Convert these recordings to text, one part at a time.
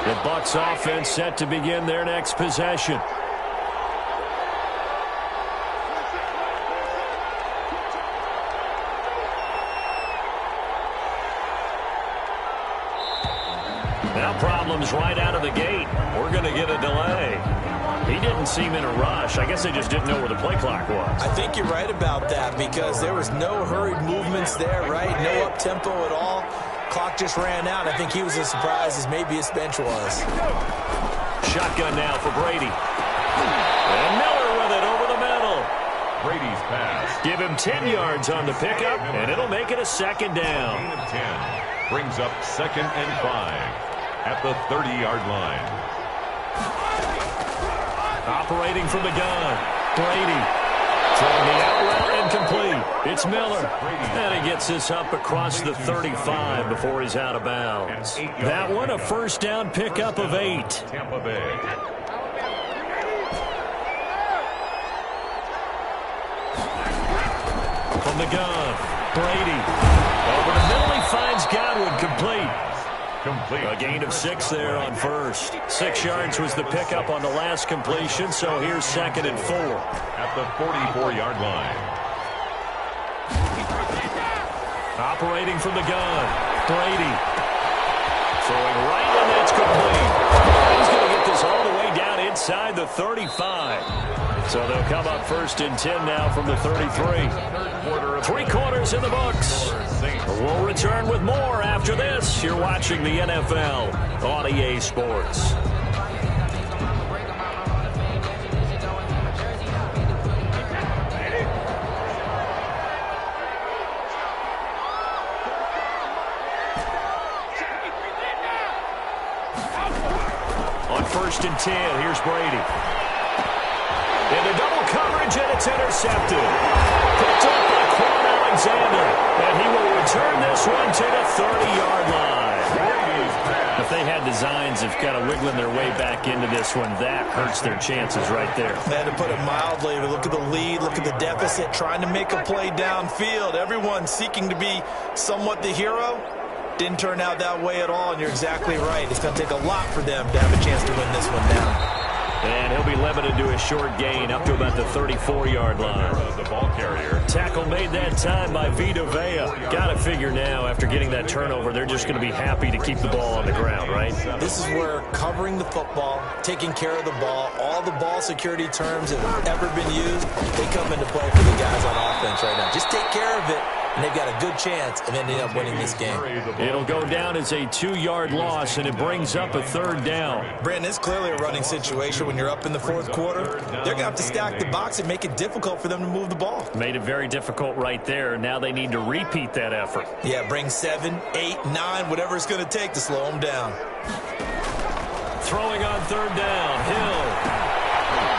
The Bucs offense set to begin their next possession. Now problems right out of the gate. We're going to get a delay. He didn't seem in a rush. I guess they just didn't know where the play clock was. I think you're right about that because there was no hurried movements there, right? No up-tempo at all. Clock just ran out. I think he was as surprised as maybe his bench was. Shotgun now for Brady. And Miller with it over the middle. Brady's pass. Give him 10 yards on the pickup, and it'll make it a second down. Gain of 10. Brings up 2nd and 5 at the 30-yard line. Operating from the gun. Brady. Throwing the out route incomplete. It's Miller. And he gets this up across the 35 before he's out of bounds. That one a first down pickup of 8. Tampa Bay. From the gun. Brady. Over the middle, he finds Godwin complete. A gain of 6 there on first. 6 yards was the pickup on the last completion, so here's 2nd and 4. At the 44-yard line. Operating from the gun. Brady. Throwing right, and that's complete. He's going to get this all the way down inside the 35. So they'll come up 1st and 10 now from the 33. 3 quarters in the books. We'll return with more after this. You're watching the NFL on EA Sports. On 1st and 10, here's Brady. Into double coverage, and it's intercepted. Picked up by Quan Alexander, and he will return this one to the 30-yard line. If they had designs of kind of wiggling their way back into this one, that hurts their chances right there. Man, to put it mildly, look at the lead, look at the deficit, trying to make a play downfield. Everyone seeking to be somewhat the hero. Didn't turn out that way at all, and you're exactly right. It's going to take a lot for them to have a chance to win this one now. And he'll be limited to a short gain up to about the 34-yard line. The ball carrier. Tackle made that time by Vita Vea. Got to figure now, after getting that turnover, they're just going to be happy to keep the ball on the ground, right? This is where covering the football, taking care of the ball, all the ball security terms that have ever been used, they come into play for the guys on offense right now. Just take care of it, and they've got a good chance of ending up winning this game. It'll go down as a 2-yard loss, and it brings up a 3rd down. Brandon, it's clearly a running situation when you're up in the 4th quarter. They're going to have to stack the box and make it difficult for them to move the ball. Made it very difficult right there. Now they need to repeat that effort. Yeah, bring 7, 8, 9, whatever it's going to take to slow them down. Throwing on 3rd down, Hill.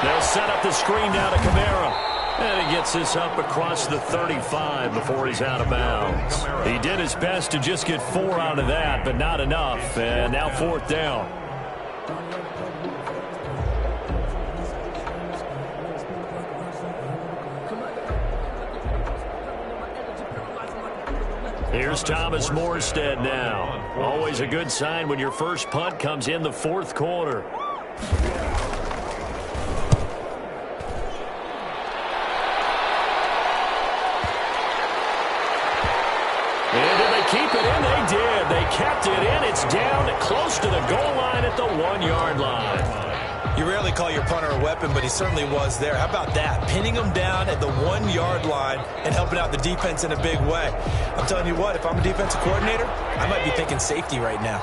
They'll set up the screen down to Kamara. And he gets this up across the 35 before he's out of bounds. He did his best to just get 4 out of that, but not enough. And now 4th down. Here's Thomas Morstead now. Always a good sign when your first punt comes in the 4th quarter. Keep it in, they did. They kept it in. It's down close to the goal line at the 1-yard line. You rarely call your punter a weapon, but he certainly was there. How about that? Pinning him down at the 1-yard line and helping out the defense in a big way. I'm telling you what, if I'm a defensive coordinator, I might be thinking safety right now.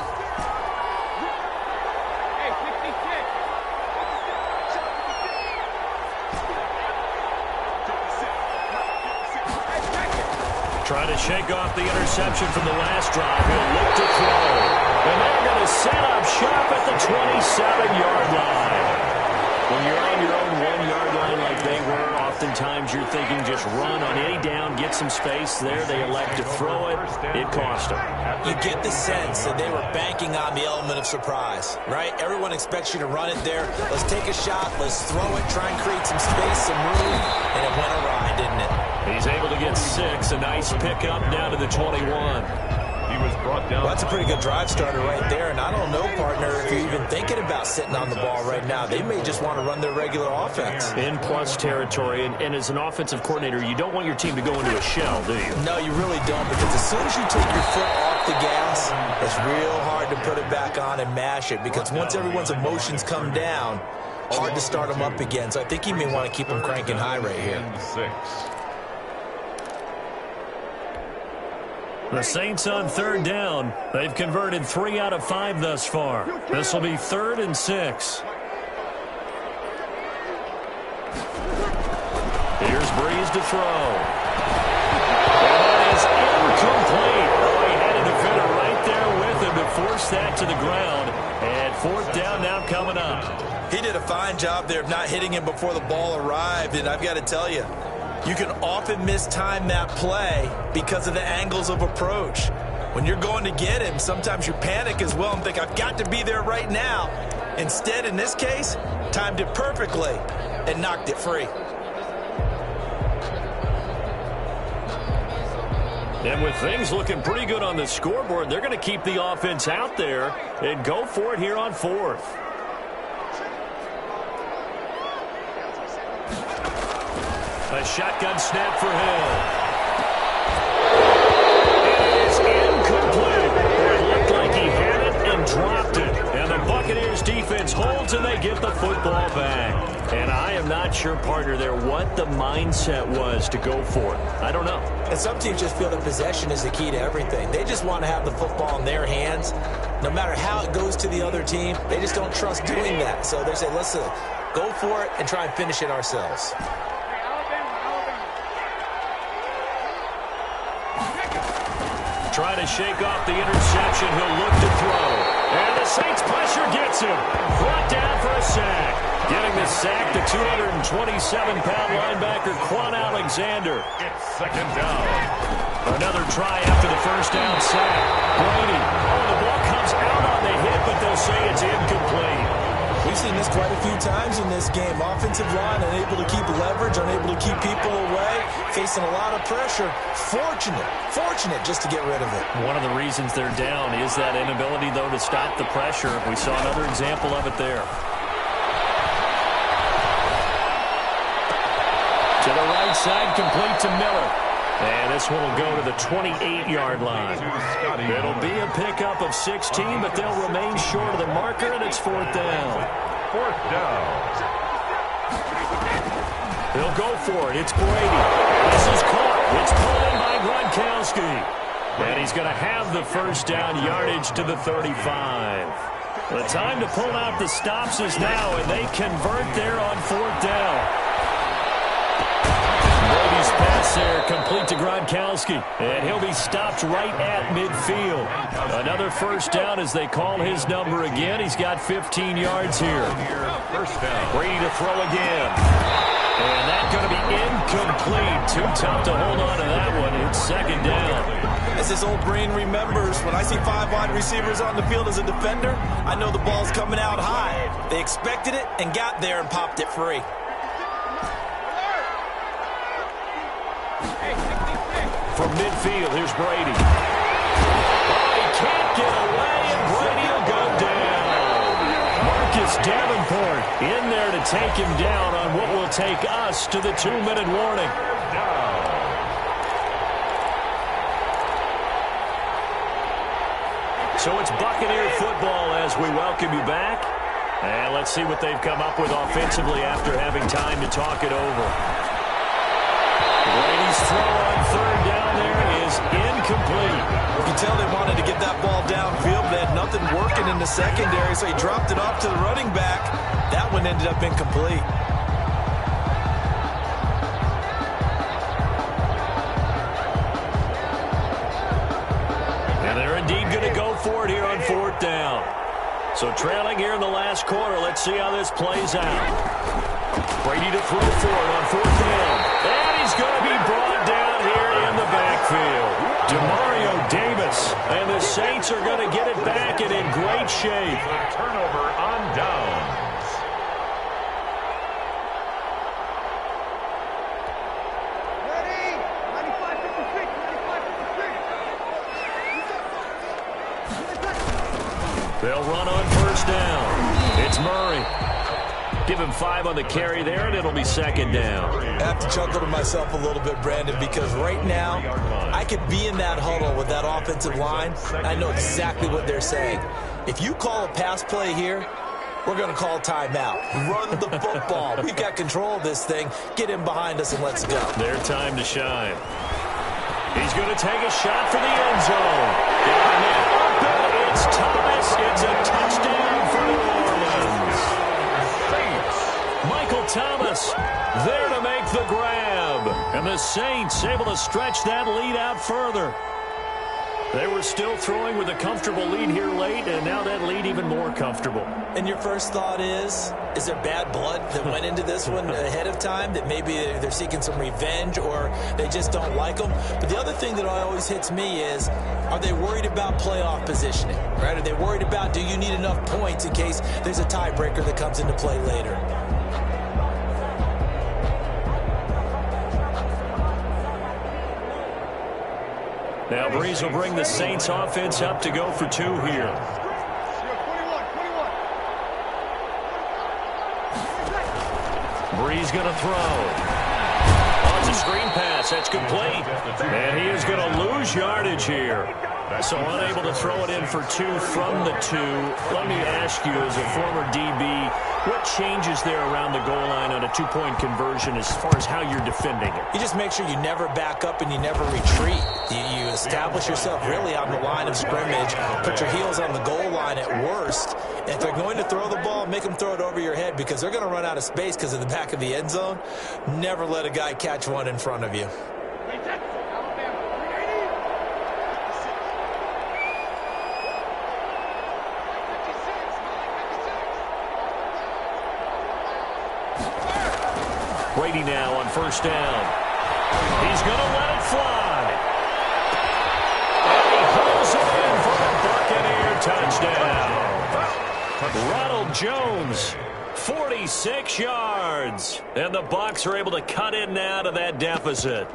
Trying to shake off the interception from the last drive. He'll look to throw. And they're going to set up shop at the 27-yard line. When you're on your own 1-yard line like they were, oftentimes you're thinking just run on any down, get some space. There they elect to throw it. It cost them. You get the sense that they were banking on the element of surprise, right? Everyone expects you to run it there. Let's take a shot. Let's throw it. Try and create some space, some room. And it went awry, didn't it? He's able to get 6. A nice pickup down to the 21. he was brought down. Well, that's a pretty good drive starter right there, and I don't know, partner, if you're even thinking about sitting on the ball right now. They may just want to run their regular offense. In plus territory, and as an offensive coordinator, you don't want your team to go into a shell, do you? No, you really don't, because as soon as you take your foot off the gas, it's real hard to put it back on and mash it, because once everyone's emotions come down, hard to start them up again. So I think you may want to keep them cranking high right here. 6. The Saints on third down. They've converted 3 out of 5 thus far. This will be 3rd and 6. Here's Breeze to throw. And that is incomplete. Oh, he had a defender right there with him to force that to the ground. And 4th down now coming up. He did a fine job there of not hitting him before the ball arrived, and I've got to tell you, you can often mistime that play because of the angles of approach. When you're going to get him, sometimes you panic as well and think, I've got to be there right now. Instead, in this case, timed it perfectly and knocked it free. And with things looking pretty good on the scoreboard, they're going to keep the offense out there and go for it here on 4th. A shotgun snap for Hill. It is incomplete. It looked like he had it and dropped it. And the Buccaneers defense holds and they get the football back. And I am not sure, partner, there what the mindset was to go for it. I don't know. And some teams just feel that possession is the key to everything. They just want to have the football in their hands. No matter how it goes to the other team, they just don't trust doing that. So they say, listen, go for it and try and finish it ourselves. Trying to shake off the interception. He'll look to throw. And the Saints pressure gets him. Brought down for a sack. Getting the sack, the 227-pound linebacker, Quan Alexander. It's 2nd down. Another try after the 1st down sack. Brady. Oh, the ball comes out on the hit, but they'll say it's incomplete. We've seen this quite a few times in this game. Offensive line unable to keep leverage, unable to keep people away, facing a lot of pressure. Fortunate just to get rid of it. One of the reasons they're down is that inability, though, to stop the pressure. We saw another example of it there. To the right side, complete to Miller. And this one will go to the 28-yard line. It'll be a pickup of 16, but they'll remain short of the marker, and it's 4th down. 4th down. He'll go for it. It's Brady. This is caught. It's pulled in by Gronkowski. And he's going to have the 1st down yardage to the 35. The time to pull out the stops is now, and they convert there on 4th down. Brady's pass there complete to Gronkowski, and he'll be stopped right at midfield. Another 1st down as they call his number again. He's got 15 yards here. 1st down. Brady to throw again. And that's going to be incomplete. Too tough to hold on to that one. It's 2nd down. As his old brain remembers, when I see 5 wide receivers on the field as a defender, I know the ball's coming out high. They expected it and got there and popped it free. From midfield, here's Brady. Oh, he can't get away, and Brady will go down. Marcus Davenport in there to take him down on what will take us to the 2-minute warning. So it's Buccaneer football as we welcome you back. And let's see what they've come up with offensively after having time to talk it over. Brady's throw on 3rd down there is incomplete. You can tell they wanted to get that ball downfield. They had nothing working in the secondary, so he dropped it off to the running back. That one ended up incomplete. And they're indeed going to go for it here on 4th down. So trailing here in the last quarter, let's see how this plays out. Brady to throw for it on 4th down. And he's going to be brought down here in the backfield. Demario Davis. And the Saints are going to get it back and in great shape. Turnover on downs. They'll run on first down. It's Murray. Give him 5 on the carry there, and it'll be second down. I have to chuckle to myself a little bit, Brandon, because right now I could be in that huddle with that offensive line. I know exactly what they're saying. If you call a pass play here, we're going to call timeout. Run the football. We've got control of this thing. Get him behind us and let's go. Their time to shine. He's going to take a shot for the end zone. Got a man open. It's Thomas. It's a touchdown for New Orleans. Michael Thomas there to make the grab. And the Saints able to stretch that lead out further. They were still throwing with a comfortable lead here late, and now that lead even more comfortable. And your first thought is there bad blood that went into this one ahead of time, that maybe they're seeking some revenge or they just don't like them? But the other thing that always hits me is, are they worried about playoff positioning, right? Are they worried about, do you need enough points in case there's a tiebreaker that comes into play later? Now Breeze will bring the Saints offense up to go for 2 here. Breeze going to throw. On the screen pass, that's complete. And he is going to lose yardage here. So unable to throw it in for 2 from the 2. Let me ask you, as a former DB, what changes there around the goal line on a 2-point conversion as far as how you're defending it? You just make sure you never back up and you never retreat. You establish yourself really on the line of scrimmage, put your heels on the goal line at worst. And if they're going to throw the ball, make them throw it over your head because they're going to run out of space because of the back of the end zone. Never let a guy catch one in front of you. Brady now on first down. He's going to let it fly. And he pulls it in for a Buccaneer touchdown. Ronald Jones, 46 yards. And the Bucs are able to cut in now to that deficit.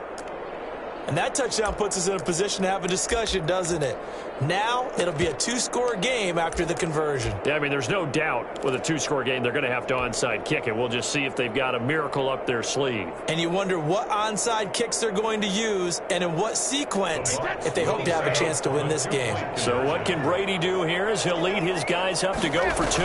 And that touchdown puts us in a position to have a discussion, doesn't it? Now it'll be a 2-score game after the conversion. Yeah, I mean, there's no doubt with a 2-score game they're going to have to onside kick it. We'll just see if they've got a miracle up their sleeve. And you wonder what onside kicks they're going to use and in what sequence if they hope to have a chance to win this game. So what can Brady do here is he'll lead his guys up to go for 2.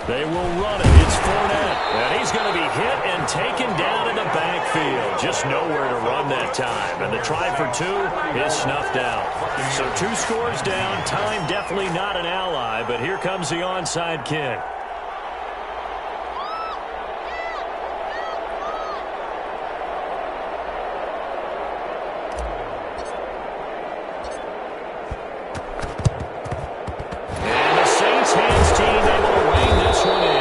They will run it. It's Fournette. And he's going to be hit and taken down in the backfield. Just nowhere to run that time. And the try for 2 is snuffed out. So 2 scores down. Time definitely not an ally. But here comes the onside kick. And the Saints hands team able to rein this one in.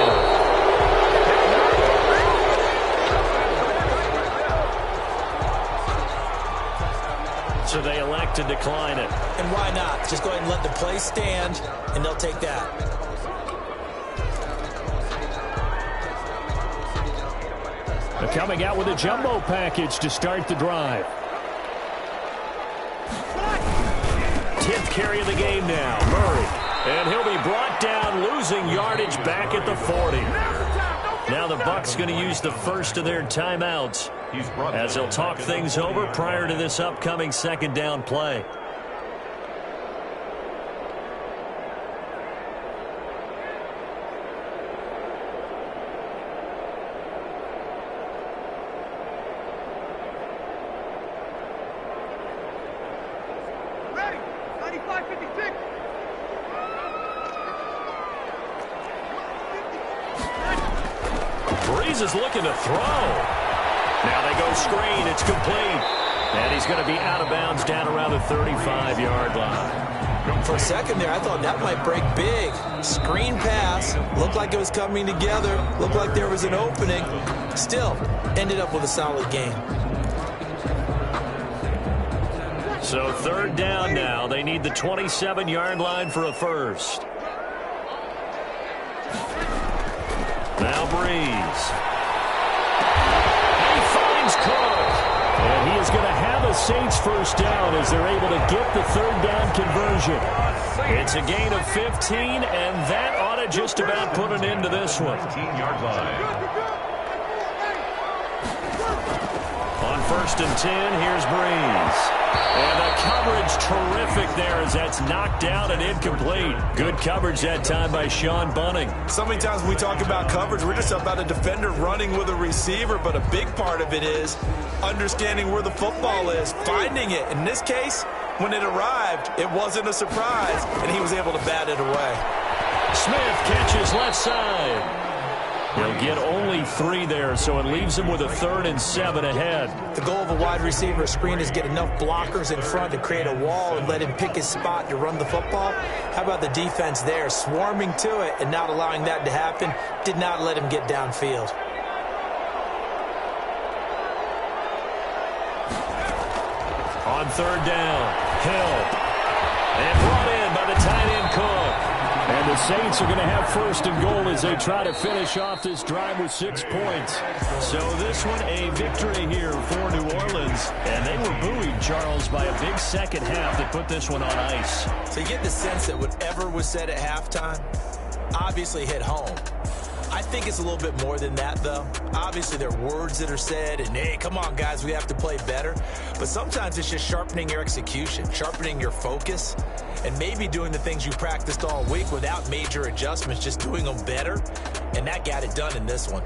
So they elect to decline it. And why not? Just go ahead and let the play stand, and they'll take that. They're coming out with a jumbo package to start the drive. 10th carry of the game now, Murray. And he'll be brought down, losing yardage back at the 40. Now the Bucs going to use the first of their timeouts as they'll talk things over prior to this upcoming second down play. Ready, 95-56. Breeze is looking to throw. Now they go screen. It's complete. And he's going to be out of bounds down around the 35-yard line. For a second there, I thought that might break big. Screen pass. Looked like it was coming together. Looked like there was an opening. Still, ended up with a solid game. So 3rd down now. They need the 27-yard line for a first. Now Breeze. He finds Cook. And he is going to have a Saints first down as they're able to get the 3rd down conversion. It's a gain of 15, and that ought to just about put an end to this one. 19-yard line. On 1st and 10, here's Breeze. And the coverage terrific there as that's knocked down and incomplete. Good coverage that time by Sean Bunning. So many times when we talk about coverage, we're just about a defender running with a receiver, but a big part of it is understanding where the football is, finding it. In this case, when it arrived, it wasn't a surprise, and he was able to bat it away. Smith catches left side. He'll get only 3 there, so it leaves him with a 3rd and 7 ahead. The goal of a wide receiver screen is get enough blockers in front to create a wall and let him pick his spot to run the football. How about the defense there, swarming to it and not allowing that to happen? Did not let him get downfield. On 3rd down, Hill. And brought in by the tight end Cook. And the Saints are going to have 1st and goal as they try to finish off this drive with 6 points. So this one a victory here for New Orleans. And they were buoyed, Charles, by a big second half that put this one on ice. So you get the sense that whatever was said at halftime obviously hit home. I think it's a little bit more than that, though. Obviously, there are words that are said, and, hey, come on, guys, we have to play better. But sometimes it's just sharpening your execution, sharpening your focus, and maybe doing the things you practiced all week without major adjustments, just doing them better. And that got it done in this one.